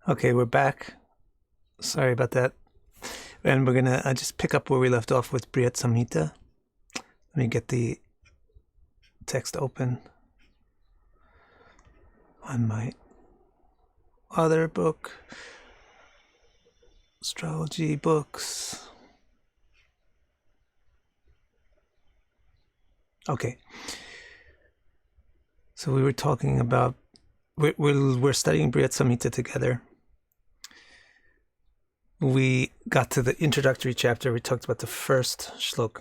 Okay, we're back. Sorry about that. And we're going to just pick up where we left off with Brihat Samhita. Let me get the text open on my other book, Astrology books. Okay. So we were talking about, we're studying Brihat Samhita together. We got to the introductory chapter. We talked about the first shlok.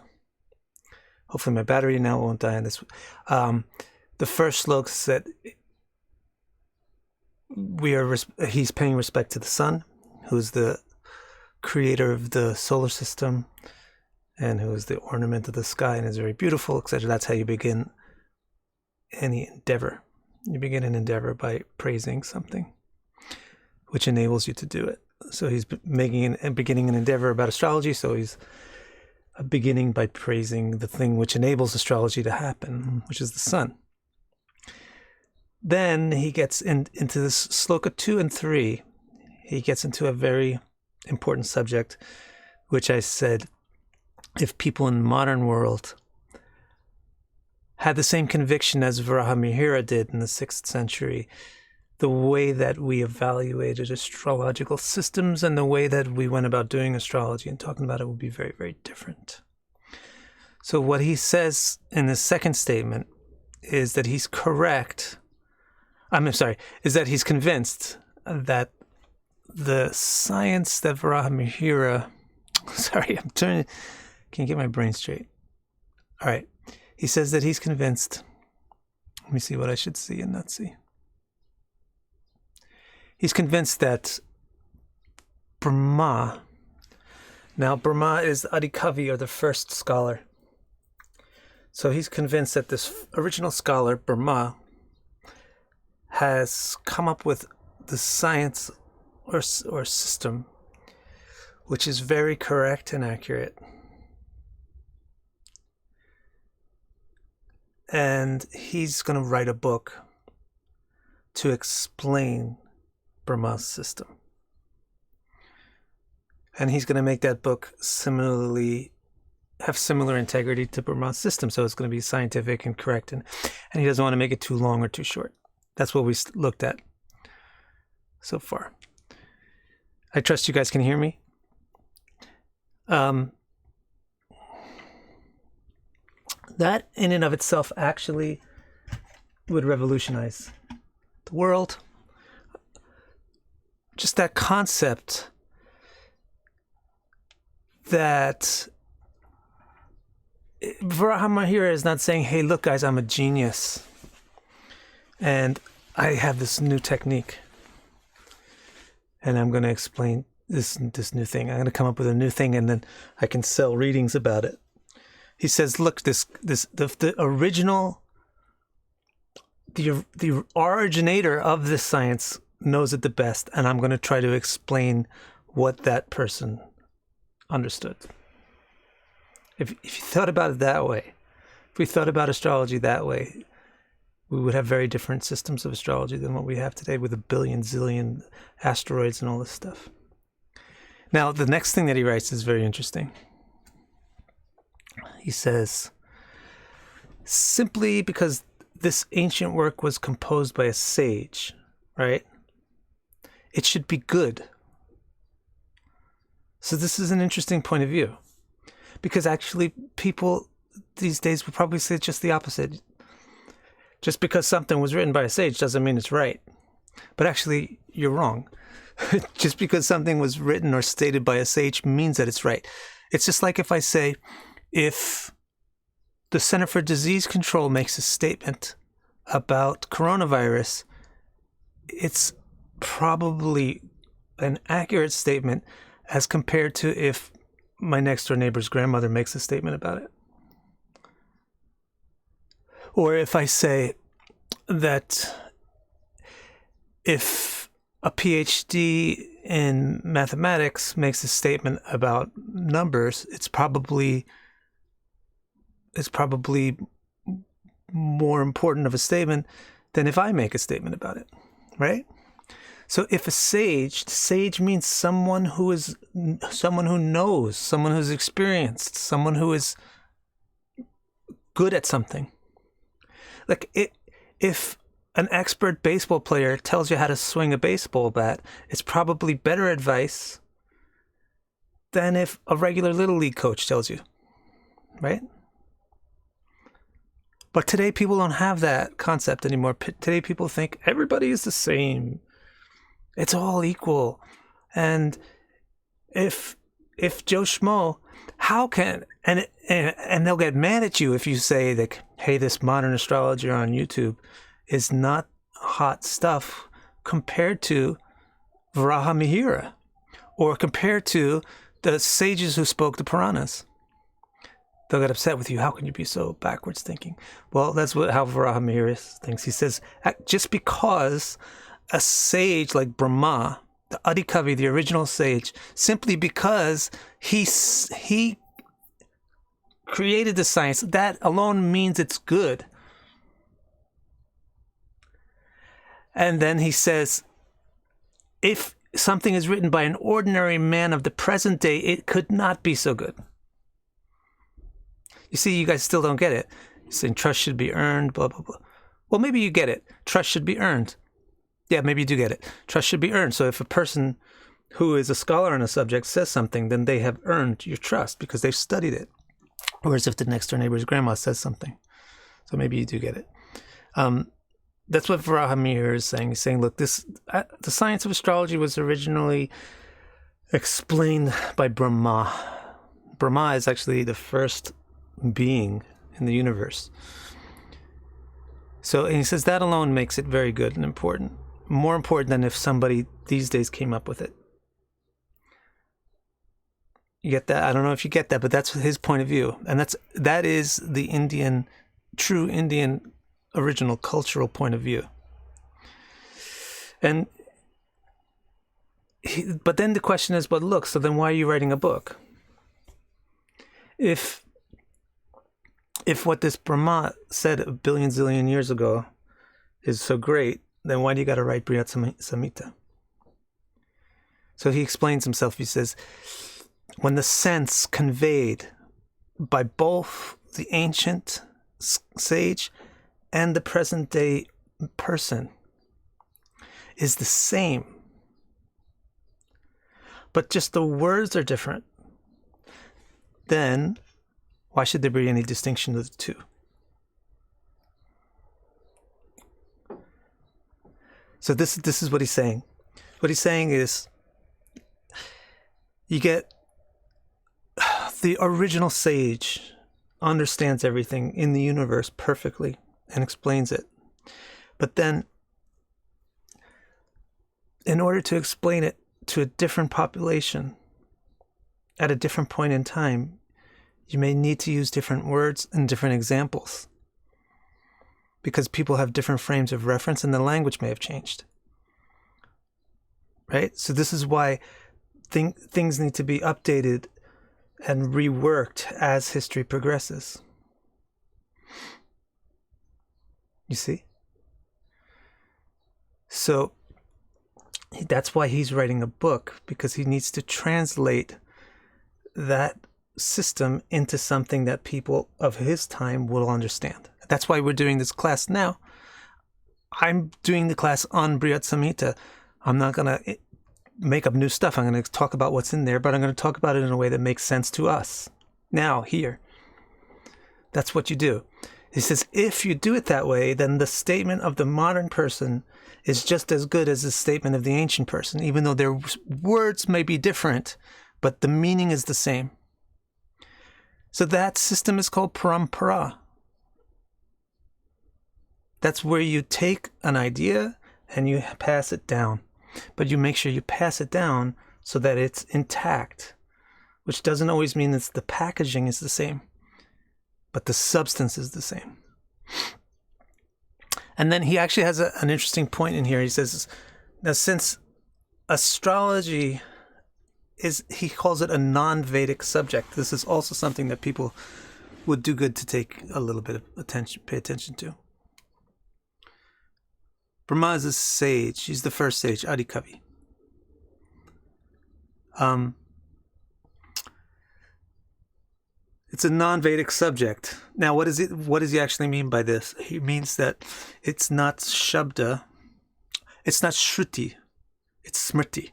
Hopefully my battery now won't die on this. The first shlok said he's paying respect to the sun, who's the creator of the solar system and who is the ornament of the sky and is very beautiful, etc. That's how you begin any endeavor. You begin an endeavor by praising something, which enables you to do it. So he's beginning an endeavor about astrology, so he's beginning by praising the thing which enables astrology to happen, which is the sun. Then he gets into this sloka 2 and 3. He gets into a very important subject, which I said, if people in the modern world had the same conviction as Varahamihira did in the 6th century, the way that we evaluated astrological systems and the way that we went about doing astrology and talking about it would be very, very different. So what he says in the second statement is that he's correct. Is that he's convinced that the science that Varahamihira, can't get my brain straight. All right. He says that he's convinced. Let me see what I should see and not see. He's convinced that Brahma, now Brahma is the Adikavi, or the first scholar. So he's convinced that this original scholar, Brahma, has come up with the science or system which is very correct and accurate. And he's going to write a book to explain Brahma's system. And he's going to make that book have similar integrity to Brahma's system. So it's going to be scientific and correct. And he doesn't want to make it too long or too short. That's what we looked at so far. I trust you guys can hear me. That in and of itself actually would revolutionize the world. Just that concept that Varahamihira is not saying, hey, look, guys, I'm a genius. And I have this new technique. And I'm going to explain this new thing. I'm going to come up with a new thing, and then I can sell readings about it. He says, look, the originator of this science knows it the best, and I'm going to try to explain what that person understood. If you thought about it that way, if we thought about astrology that way, we would have very different systems of astrology than what we have today with a billion, zillion asteroids and all this stuff. Now, the next thing that he writes is very interesting. He says, simply because this ancient work was composed by a sage, right? It should be good. So this is an interesting point of view, because actually people these days would probably say just the opposite. Just because something was written by a sage doesn't mean it's right. But actually, you're wrong. Just because something was written or stated by a sage means that it's right. It's just like if I say, if the Center for Disease Control makes a statement about coronavirus, it's probably an accurate statement as compared to if my next door neighbor's grandmother makes a statement about it. Or if I say that if a PhD in mathematics makes a statement about numbers, it's probably more important of a statement than if I make a statement about it, right? So if a sage means someone who knows, someone who's experienced, someone who is good at something. Like if an expert baseball player tells you how to swing a baseball bat, it's probably better advice than if a regular Little League coach tells you, right? But today people don't have that concept anymore. Today people think everybody is the same. It's all equal. And if Joe Schmo, how can, and they'll get mad at you if you say that, hey, this modern astrology on YouTube is not hot stuff compared to Varaha Mihira or compared to the sages who spoke to Puranas. They'll get upset with you. How can you be so backwards thinking? Well, that's how Varaha Mihira thinks. He says, just because a sage like Brahma, the Adikavi, the original sage, simply because he created the science, that alone means it's good. And then he says, if something is written by an ordinary man of the present day, it could not be so good. You see, you guys still don't get it. You're saying trust should be earned, blah, blah, blah. Well, maybe you get it. Trust should be earned. Yeah, maybe you do get it. Trust should be earned. So if a person who is a scholar on a subject says something, then they have earned your trust because they've studied it. Whereas if the next door neighbor's grandma says something. So maybe you do get it. That's what Varaha Mihira is saying. He's saying, look, the science of astrology was originally explained by Brahma. Brahma is actually the first being in the universe. So, and he says that alone makes it very good and important. More important than if somebody these days came up with it. You get that? I don't know if you get that, but that's his point of view. And that is the true Indian original cultural point of view. And but then the question is, but look, so then why are you writing a book? If what this Brahma said a billion zillion years ago is so great, then why do you got to write Brihat Samhita? So he explains himself. He says, when the sense conveyed by both the ancient sage and the present day person is the same, but just the words are different, then why should there be any distinction of the two? So this is what he's saying. What he's saying is, you get the original sage understands everything in the universe perfectly and explains it. But then, in order to explain it to a different population at a different point in time, you may need to use different words and different examples because people have different frames of reference and the language may have changed. Right? So this is why things need to be updated and reworked as history progresses. You see? So that's why he's writing a book, because he needs to translate that system into something that people of his time will understand. That's why we're doing this class now. I'm doing the class on Brihat Samhita. I'm not going to make up new stuff. I'm going to talk about what's in there, but I'm going to talk about it in a way that makes sense to us. Now, here. That's what you do. He says, if you do it that way, then the statement of the modern person is just as good as the statement of the ancient person, even though their words may be different, but the meaning is the same. So that system is called parampara. That's where you take an idea and you pass it down. But you make sure you pass it down so that it's intact, which doesn't always mean that the packaging is the same, but the substance is the same. And then he actually has an interesting point in here. He says, now since astrology he calls it a non-Vedic subject. This is also something that people would do good to take a little bit of attention, pay attention to. Brahma is a sage. He's the first sage, Adikavi. It's a non-Vedic subject. Now, what does he actually mean by this? He means that it's not Shabda, it's not Shruti, it's Smriti.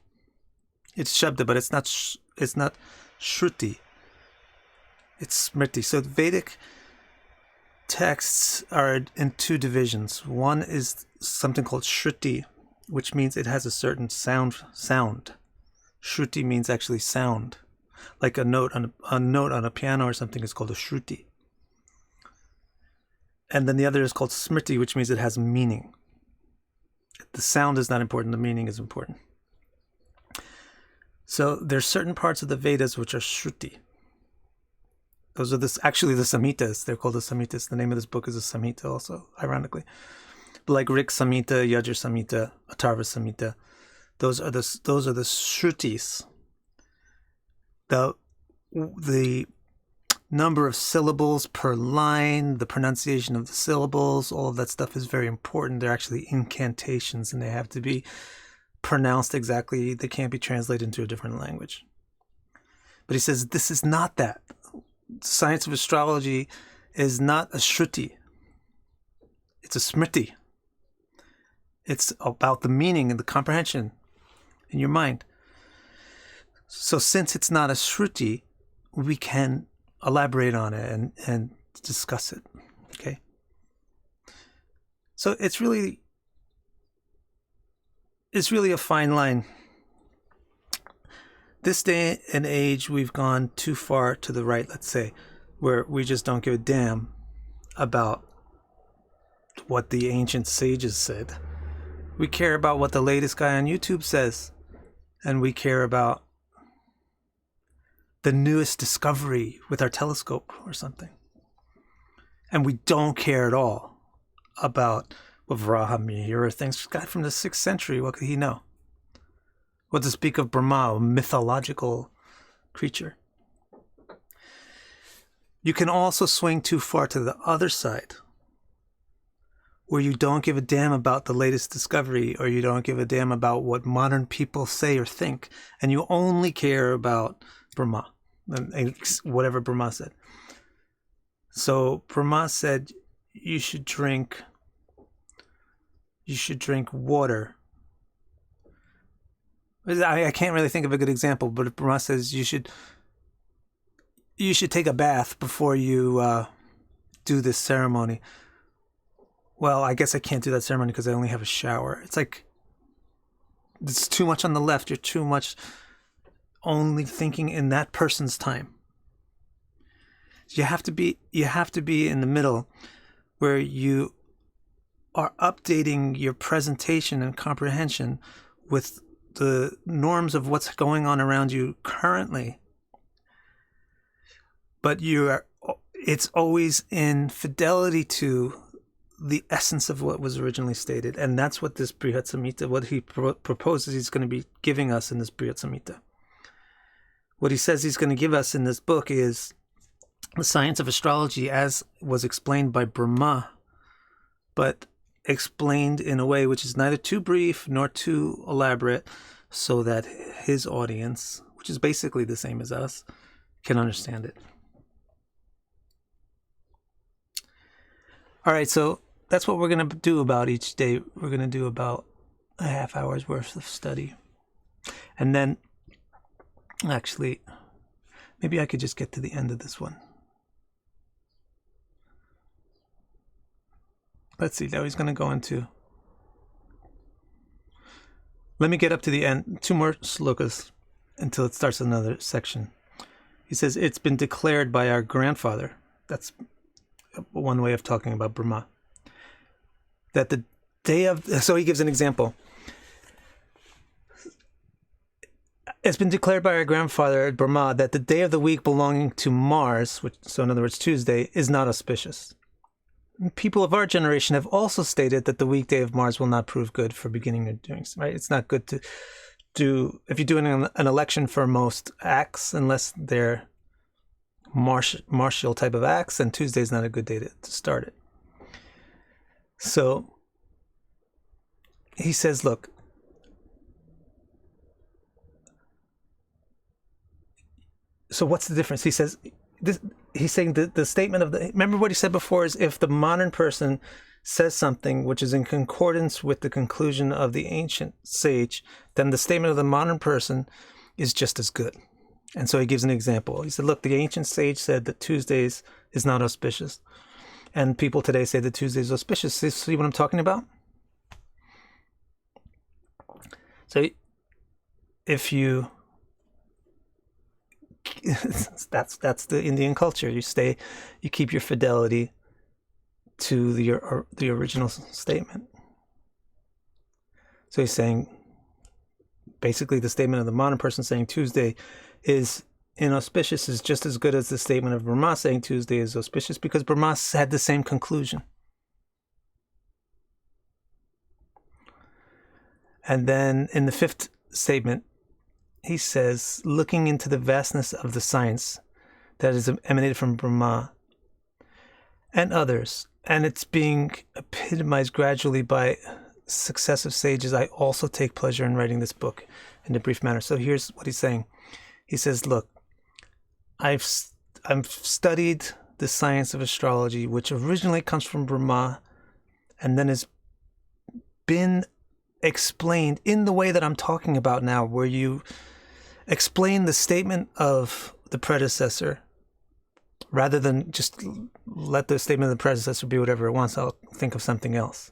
It's Shabda, but it's not Shruti. It's Smriti. So Vedic texts are in two divisions. One is something called Shruti, which means it has a certain sound. Shruti means actually sound. Like a note on a piano or something is called a Shruti. And then the other is called Smriti, which means it has meaning. The sound is not important, the meaning is important. So there's certain parts of the Vedas which are Shruti. Those are actually the Samhitas. They're called the Samhitas. The name of this book is a Samhita also, ironically. But like Rik Samhita, Yajur Samhita, Atharva Samhita, those are the Shrutis. The number of syllables per line, the pronunciation of the syllables, all of that stuff is very important. They're actually incantations and they have to be pronounced exactly. They can't be translated into a different language. But he says this is not that. Science of astrology is not a Shruti. It's a Smriti. It's about the meaning and the comprehension in your mind. So since it's not a Shruti, we can elaborate on it and discuss it. Okay? So it's really a fine line. This day and age, we've gone too far to the right, let's say, where we just don't give a damn about what the ancient sages said. We care about what the latest guy on YouTube says, and we care about the newest discovery with our telescope or something. And we don't care at all about what Varaha Mihira thinks. This guy from the 6th century, what could he know? What to speak of Brahma, a mythological creature. You can also swing too far to the other side, where you don't give a damn about the latest discovery, or you don't give a damn about what modern people say or think, and you only care about Brahma, and whatever Brahma said. So Brahma said you should drink water. I can't really think of a good example, but if Brahma says you should take a bath before you do this ceremony. Well, I guess I can't do that ceremony because I only have a shower. It's like, it's too much on the left. You're too much only thinking in that person's time. You have to be in the middle, where you are updating your presentation and comprehension with the norms of what's going on around you currently. But it's always in fidelity to the essence of what was originally stated. And that's what this Brihat Samhita, what he proposes he's going to be giving us in this Brihat Samhita. What he says he's going to give us in this book is the science of astrology as was explained by Brahma, but explained in a way which is neither too brief nor too elaborate, so that his audience, which is basically the same as us, can understand it. All right, so that's what we're going to do about each day. We're going to do about a half hour's worth of study. And then, actually, maybe I could just get to the end of this one. Let's see, now he's going to go into... Let me get up to the end, 2 more slokas until it starts another section. He says, it's been declared by our grandfather. That's one way of talking about Brahma. That the day of... So he gives an example. It's been declared by our grandfather, Brahma, that the day of the week belonging to Mars, so in other words Tuesday, is not auspicious. People of our generation have also stated that the weekday of Mars will not prove good for beginning or doing, right? It's not good to do, if you're doing an election for most acts, unless they're martial type of acts, then Tuesday's not a good day to start it. So he says, look, so what's the difference? He says, he's saying the statement of remember what he said before is if the modern person says something which is in concordance with the conclusion of the ancient sage, then the statement of the modern person is just as good. And so he gives an example. He said, look, the ancient sage said that Tuesdays is not auspicious. And people today say that Tuesday is auspicious. See what I'm talking about? So if you... that's the Indian culture. You keep your fidelity to the original statement. So he's saying, basically, the statement of the modern person saying Tuesday is inauspicious is just as good as the statement of Brahma saying Tuesday is auspicious, because Brahma had the same conclusion. And then in the fifth statement, he says, looking into the vastness of the science that is emanated from Brahma and others, and it's being epitomized gradually by successive sages, I also take pleasure in writing this book in a brief manner. So here's what he's saying. He says, look, I've studied the science of astrology, which originally comes from Brahma and then has been explained in the way that I'm talking about now, where you explain the statement of the predecessor rather than just let the statement of the predecessor be whatever it wants. I'll think of something else.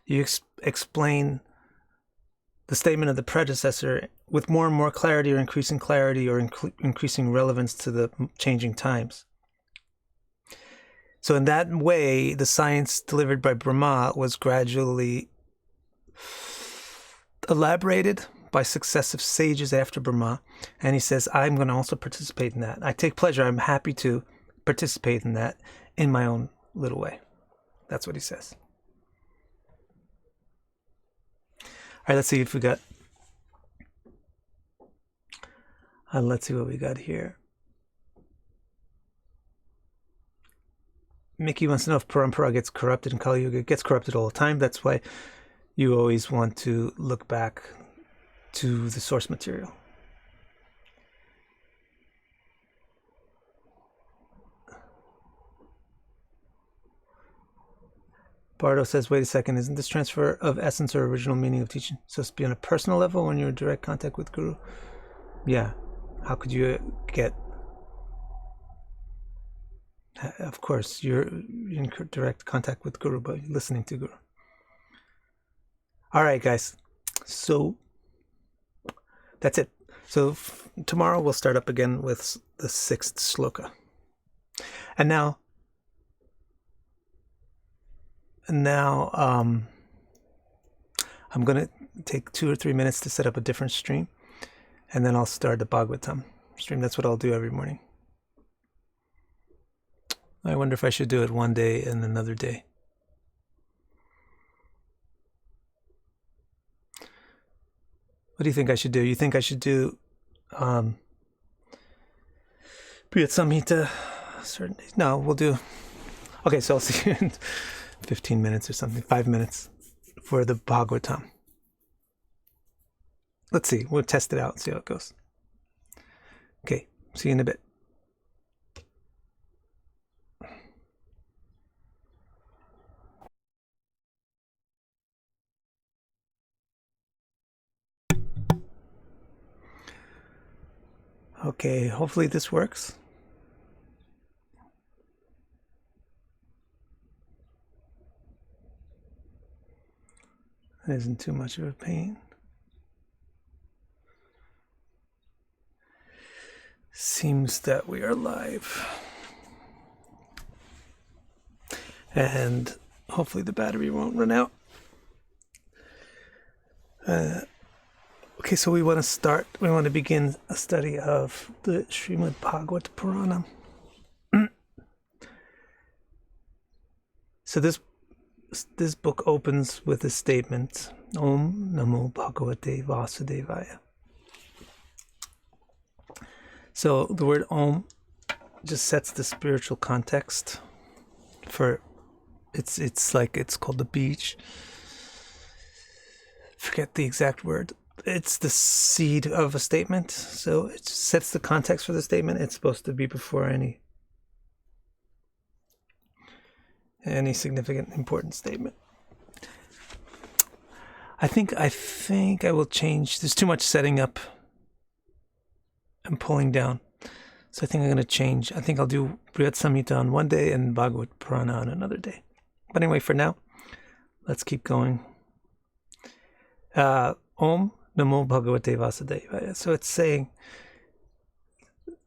You explain the statement of the predecessor with more and more clarity or increasing relevance to the changing times. So in that way, the science delivered by Brahma was gradually elaborated by successive sages after Brahma. And he says, I'm going to also participate in that. I take pleasure. I'm happy to participate in that in my own little way. That's what he says. All right, let's see if we got... let's see what we got here. Mickey wants to know if Parampara gets corrupted in Kali Yuga. It gets corrupted all the time. That's why you always want to look back to the source material. Bardo says, wait a second, isn't this transfer of essence or original meaning of teaching supposed to be on a personal level when you're in direct contact with Guru? Yeah. How could you get... Of course, you're in direct contact with Guru, but you're listening to Guru. All right, guys. So that's it. So tomorrow we'll start up again with the 6th shloka. And now I'm going to take 2 or 3 minutes to set up a different stream, and then I'll start the Bhagavatam stream. That's what I'll do every morning. I wonder if I should do it one day and another day. What do you think I should do? You think I should do Brihat Samhita certain days? No, we'll do... Okay, so I'll see you in 15 minutes or something, 5 minutes for the Bhagavatam. Let's see. We'll test it out and see how it goes. Okay, see you in a bit. Okay, hopefully this works. It isn't too much of a pain. Seems that we are live. And hopefully the battery won't run out. Okay, so we want to begin a study of the Srimad Bhagavata Purana. So this book opens with a statement, Om Namo Bhagavate Vasudevaya. So the word Om just sets the spiritual context for it's called the beach. forget the exact word. It's the seed of a statement, so it sets the context for the statement. It's supposed to be before any significant, important statement. I think I will change. There's too much setting up and pulling down. So I think I'm going to change. I think I'll do Brihat Samhita on one day and Bhagavad Purana on another day. But anyway, for now, let's keep going. Om Namo Bhagavate Vasudevaya. So it's saying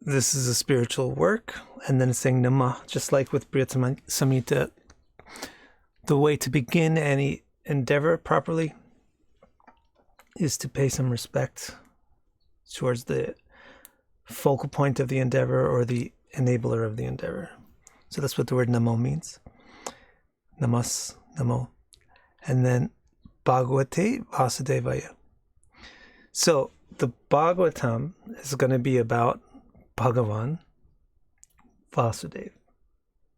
this is a spiritual work, and then it's saying Nama, just like with Brihat Samhita. The way to begin any endeavor properly is to pay some respect towards the focal point of the endeavor or the enabler of the endeavor. So that's what the word Namo means. Namas, Namo. And then Bhagavate Vasudevaya. So the Bhagavatam is going to be about Bhagavan Vasudeva.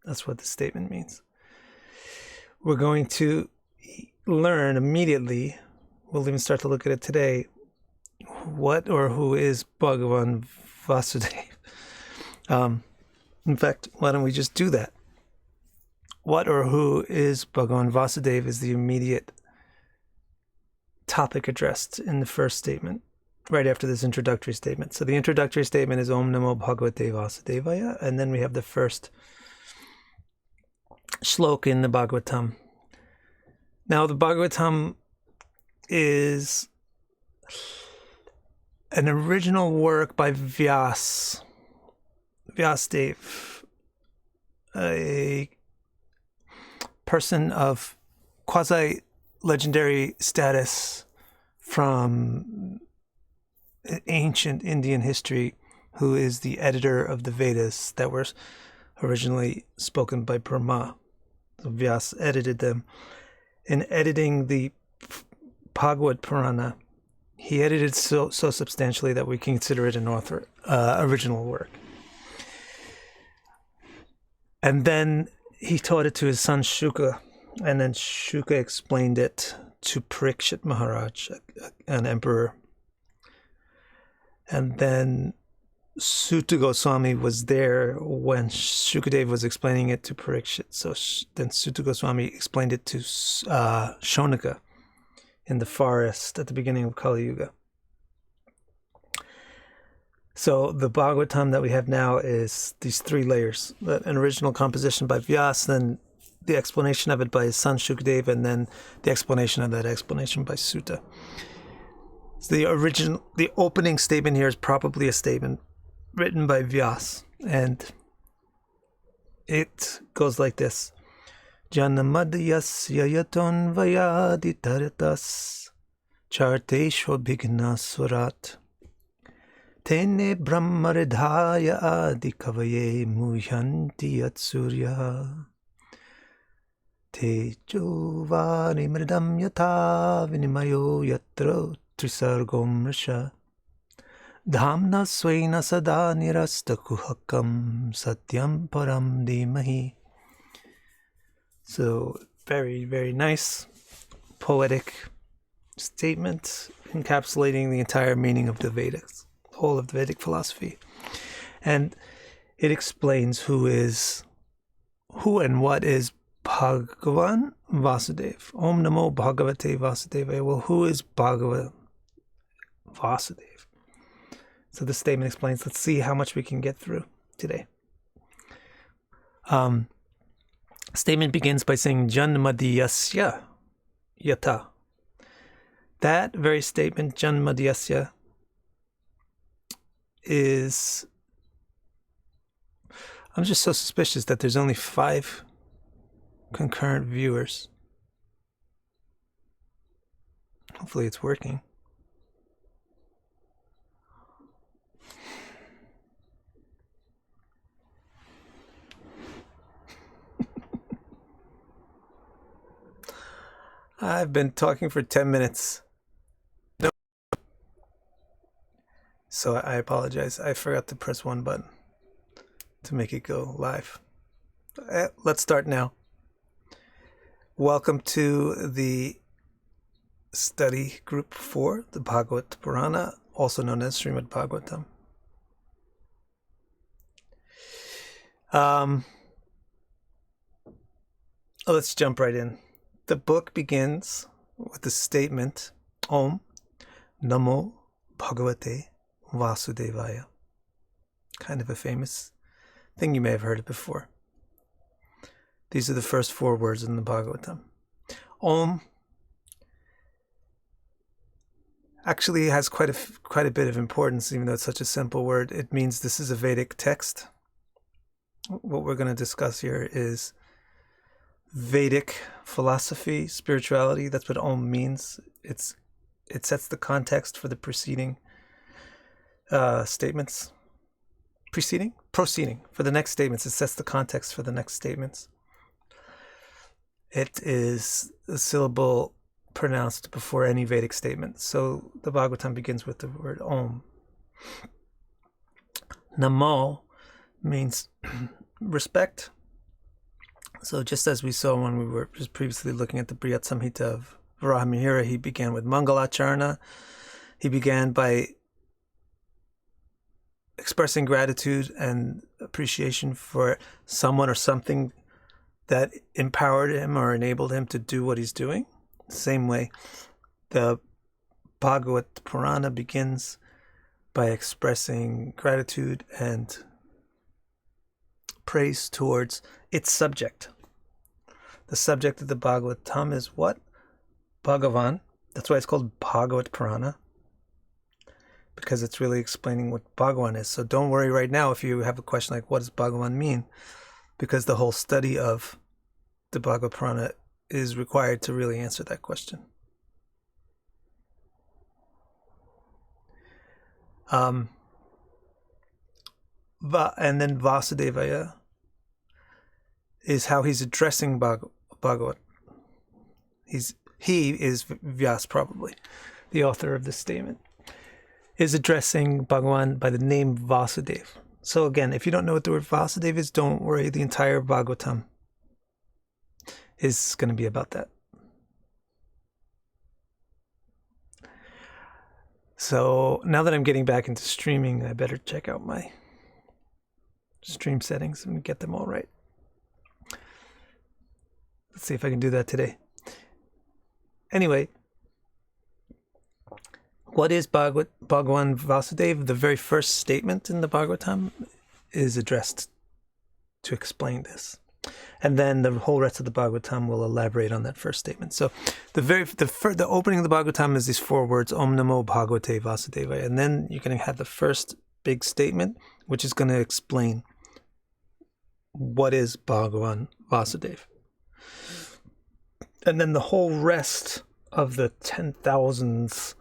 That's what the statement means. We're going to learn immediately, we'll even start to look at it today, what or who is Bhagavan Vasudeva. In fact, why don't we just do that? What or who is Bhagavan Vasudeva is the immediate topic addressed in the first statement, right after this introductory statement. So the introductory statement is Om Namo Bhagavate Vasudevaya, and then we have the first shloka in the Bhagavatam. Now, the Bhagavatam is an original work by Vyasadeva, a person of quasi-legendary status from ancient Indian history, who is the editor of the Vedas that were originally spoken by Brahma. So Vyas edited them. In editing the Bhagavad Purana, he edited so substantially that we can consider it an original work. And then he taught it to his son Shuka, and then Shuka explained it to Parikshit Maharaj, an emperor. And then Suta Goswami was there when Shukadev was explaining it to Parikshit. So then Suta Goswami explained it to Shonaka in the forest at the beginning of Kali Yuga. So the Bhagavatam that we have now is these three layers: an original composition by Vyas, then the explanation of it by his son Shukadev, and then the explanation of that explanation by Suta. So the opening statement here is probably a statement written by Vyas, and it goes like this: Janamadhyasya yaton vayaditaratas chartesho bhigna surat tene brahmaridhaya adi kavaye muhyanti yatsurya tejo vani mridam yatha vinimayo yatra trisargom rasha Dhamna Swaina Sada Nirasta Kuhakam Satyam Param Dhimahi. So, very, very nice, poetic statement encapsulating the entire meaning of the Vedas, the whole of the Vedic philosophy. And it explains who and what is Bhagavan Vasudeva. Om Namo Bhagavate Vasudevaya. Well, who is Bhagavan Vasudeva? So the statement explains. Let's see how much we can get through today. Statement begins by saying Janmadhyasya Yata. That very statement, Janmadhyasya, is... I'm just so suspicious that there's only 5 concurrent viewers. Hopefully it's working. I've been talking for 10 minutes. No. So I apologize. I forgot to press one button to make it go live. Let's start now. Welcome to the study group 4, the Bhagavad Purana, also known as Srimad Bhagavatam. Let's jump right in. The book begins with the statement, Om Namo Bhagavate Vasudevaya. Kind of a famous thing, you may have heard it before. These are the first 4 words in the Bhagavatam. Om actually has quite a bit of importance, even though it's such a simple word. It means this is a Vedic text. What we're going to discuss here is Vedic philosophy, spirituality. That's what Om means. It sets the context for the preceding statements. Proceeding? For the next statements. It sets the context for the next statements. It is a syllable pronounced before any Vedic statement. So the Bhagavatam begins with the word Om. Namo means respect. So just as we saw when we were just previously looking at the Brihat Samhita of Varahamihira, he began with Mangalacharana. He began by expressing gratitude and appreciation for someone or something that empowered him or enabled him to do what he's doing. Same way, the Bhagavad Purana begins by expressing gratitude and praise towards its subject. The subject of the Bhagavatam is what? Bhagavan. That's why it's called Bhagavad Purana, because it's really explaining what Bhagavan is. So don't worry right now if you have a question like, what does Bhagavan mean? Because the whole study of the Bhagavad Purana is required to really answer that question. And then Vasudevaya is how he's addressing Bhagavat. He is Vyas, probably, the author of this statement, is addressing Bhagavan by the name Vasudev. So again, if you don't know what the word Vasudev is, don't worry. The entire Bhagavatam is going to be about that. So now that I'm getting back into streaming, I better check out my stream settings and get them all right. Let's see if I can do that today. Anyway, what is Bhagavan Vasudev? The very first statement in the Bhagavatam is addressed to explain this. And then the whole rest of the Bhagavatam will elaborate on that first statement. So the opening of the Bhagavatam is these 4 words, Om Namo Bhagavate Vasudevaya. And then you're going to have the first big statement, which is going to explain what is Bhagavan Vasudev. And then the whole rest of the 10,000s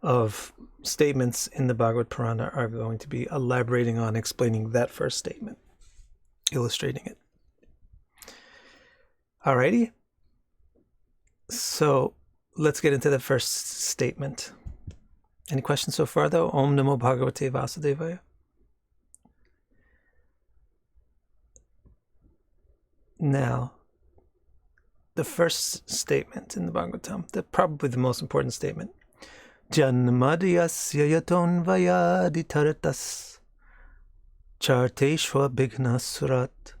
of statements in the Bhagavad Purana are going to be elaborating on explaining that first statement, illustrating it. Alrighty. So let's get into the first statement. Any questions so far, though? Om Namo Bhagavate Vasudevaya. Now, the first statement in the Bhagavatam, probably the most important statement. Janmadhyasya yaton vayaditaratas charteshva bhighna surat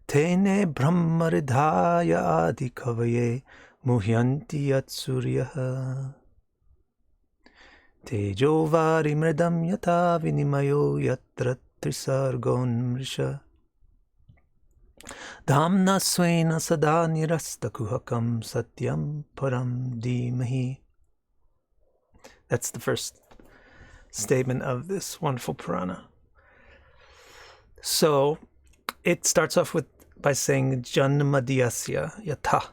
tene brahmaridhaya adikavaye muhyanti yat suryaha tejo varimridam yata vinimayo yatra trisargon mrisha Dhamna svena sada nirastakuhakam satyam param dhimahi. That's the first statement of this wonderful Purana. So it starts off by saying Janmadhyasya yata.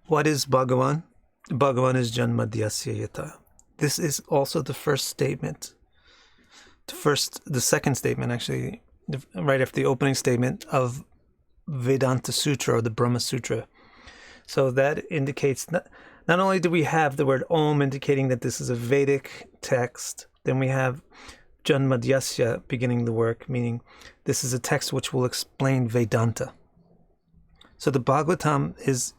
What is Bhagavan? Bhagavan is Janmadhyasya yata. This is also the first statement. The second statement, actually, right after the opening statement of Vedanta Sutra, or the Brahma Sutra. So that indicates, not only do we have the word Om indicating that this is a Vedic text, then we have Janmadhyasya beginning the work, meaning this is a text which will explain Vedanta. So the Bhagavatam is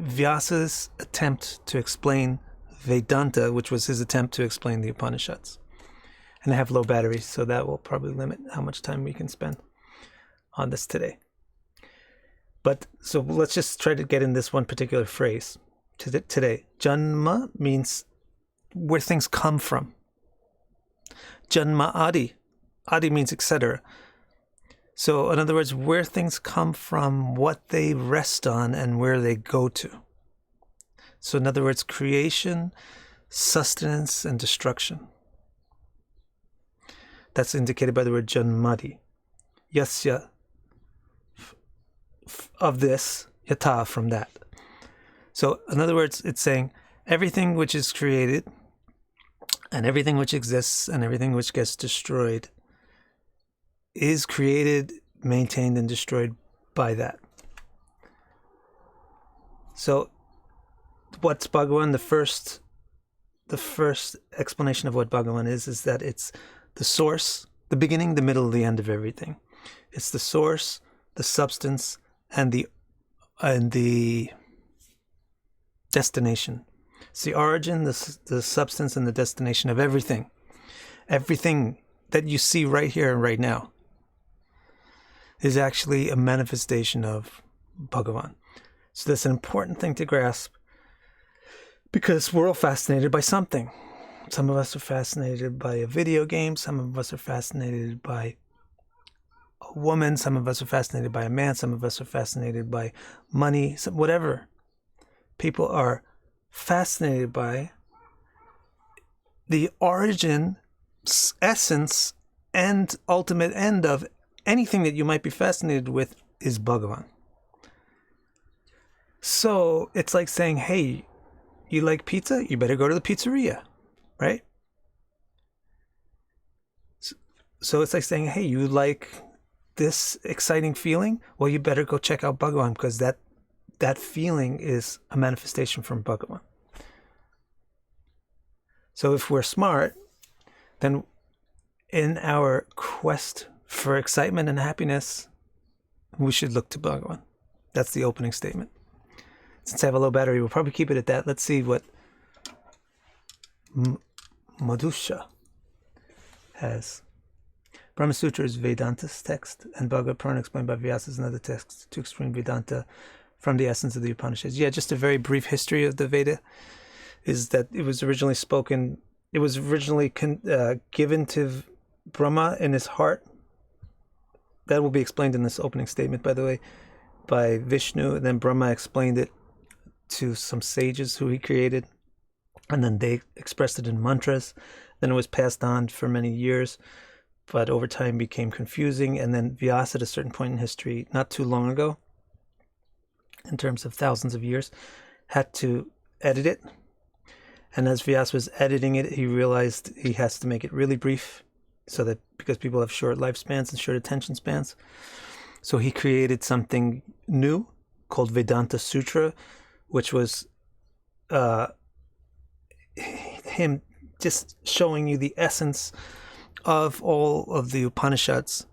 Vyasa's attempt to explain Vedanta, which was his attempt to explain the Upanishads. And I have low batteries, so that will probably limit how much time we can spend on this today. But so let's just try to get in this one particular phrase today. Janma means where things come from. Janma adi. Adi means etc. So in other words, where things come from, what they rest on, and where they go to. So in other words, creation, sustenance, and destruction. That's indicated by the word janmadi. Yasya, of this, yata, from that. So in other words, it's saying everything which is created and everything which exists and everything which gets destroyed is created, maintained, and destroyed by that. So what's Bhagavan? The first explanation of what Bhagavan is that it's the source, the beginning, the middle, the end of everything. It's the source, the substance, and the destination. It's the origin, the substance, and the destination of everything. Everything that you see right here and right now is actually a manifestation of Bhagavan. So that's an important thing to grasp, because we're all fascinated by something. Some of us are fascinated by a video game. Some of us are fascinated by a woman. Some of us are fascinated by a man. Some of us are fascinated by money. Whatever. People are fascinated by the origin, essence, and ultimate end of anything that you might be fascinated with is Bhagavan. So it's like saying, hey, you like pizza? You better go to the pizzeria, right? So it's like saying, hey, you like this exciting feeling? Well, you better go check out Bhagavan, because that feeling is a manifestation from Bhagavan. So if we're smart, then in our quest for excitement and happiness, we should look to Bhagavan. That's the opening statement. Since I have a low battery, we'll probably keep it at that. Let's see what Madhusha has. Brahma Sutra is Vedanta's text, and Bhagavad Purana explained by Vyasa is another text to explain Vedanta from the essence of the Upanishads. Yeah, just a very brief history of the Veda is that it was originally given to Brahma in his heart. That will be explained in this opening statement, by the way, by Vishnu. And then Brahma explained it to some sages who he created, and then they expressed it in mantras. Then it was passed on for many years, but over time became confusing. And then Vyasa, at a certain point in history, not too long ago, in terms of thousands of years, had to edit it. And as Vyasa was editing it, he realized he has to make it really brief, so that because people have short lifespans and short attention spans. So he created something new called Vedanta Sutra, which was him just showing you the essence of all of the Upanishads,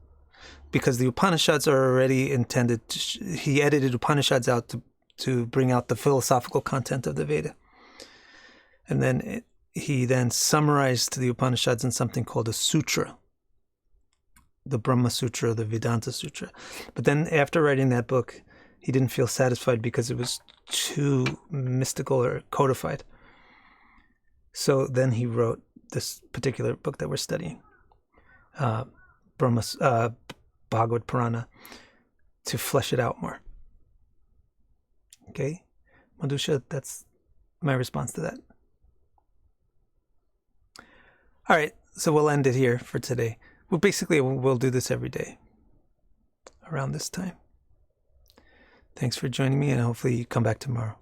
because the Upanishads are already intended he edited Upanishads out to bring out the philosophical content of the Veda. And then he then summarized the Upanishads in something called a sutra, the Brahma Sutra, the Vedanta Sutra. But then after writing that book, he didn't feel satisfied because it was too mystical or codified. So then he wrote this particular book that we're studying, Bhagavad Purana, to flesh it out more. Okay? Madhusha, that's my response to that. All right, so we'll end it here for today. We'll do this every day around this time. Thanks for joining me, and hopefully you come back tomorrow.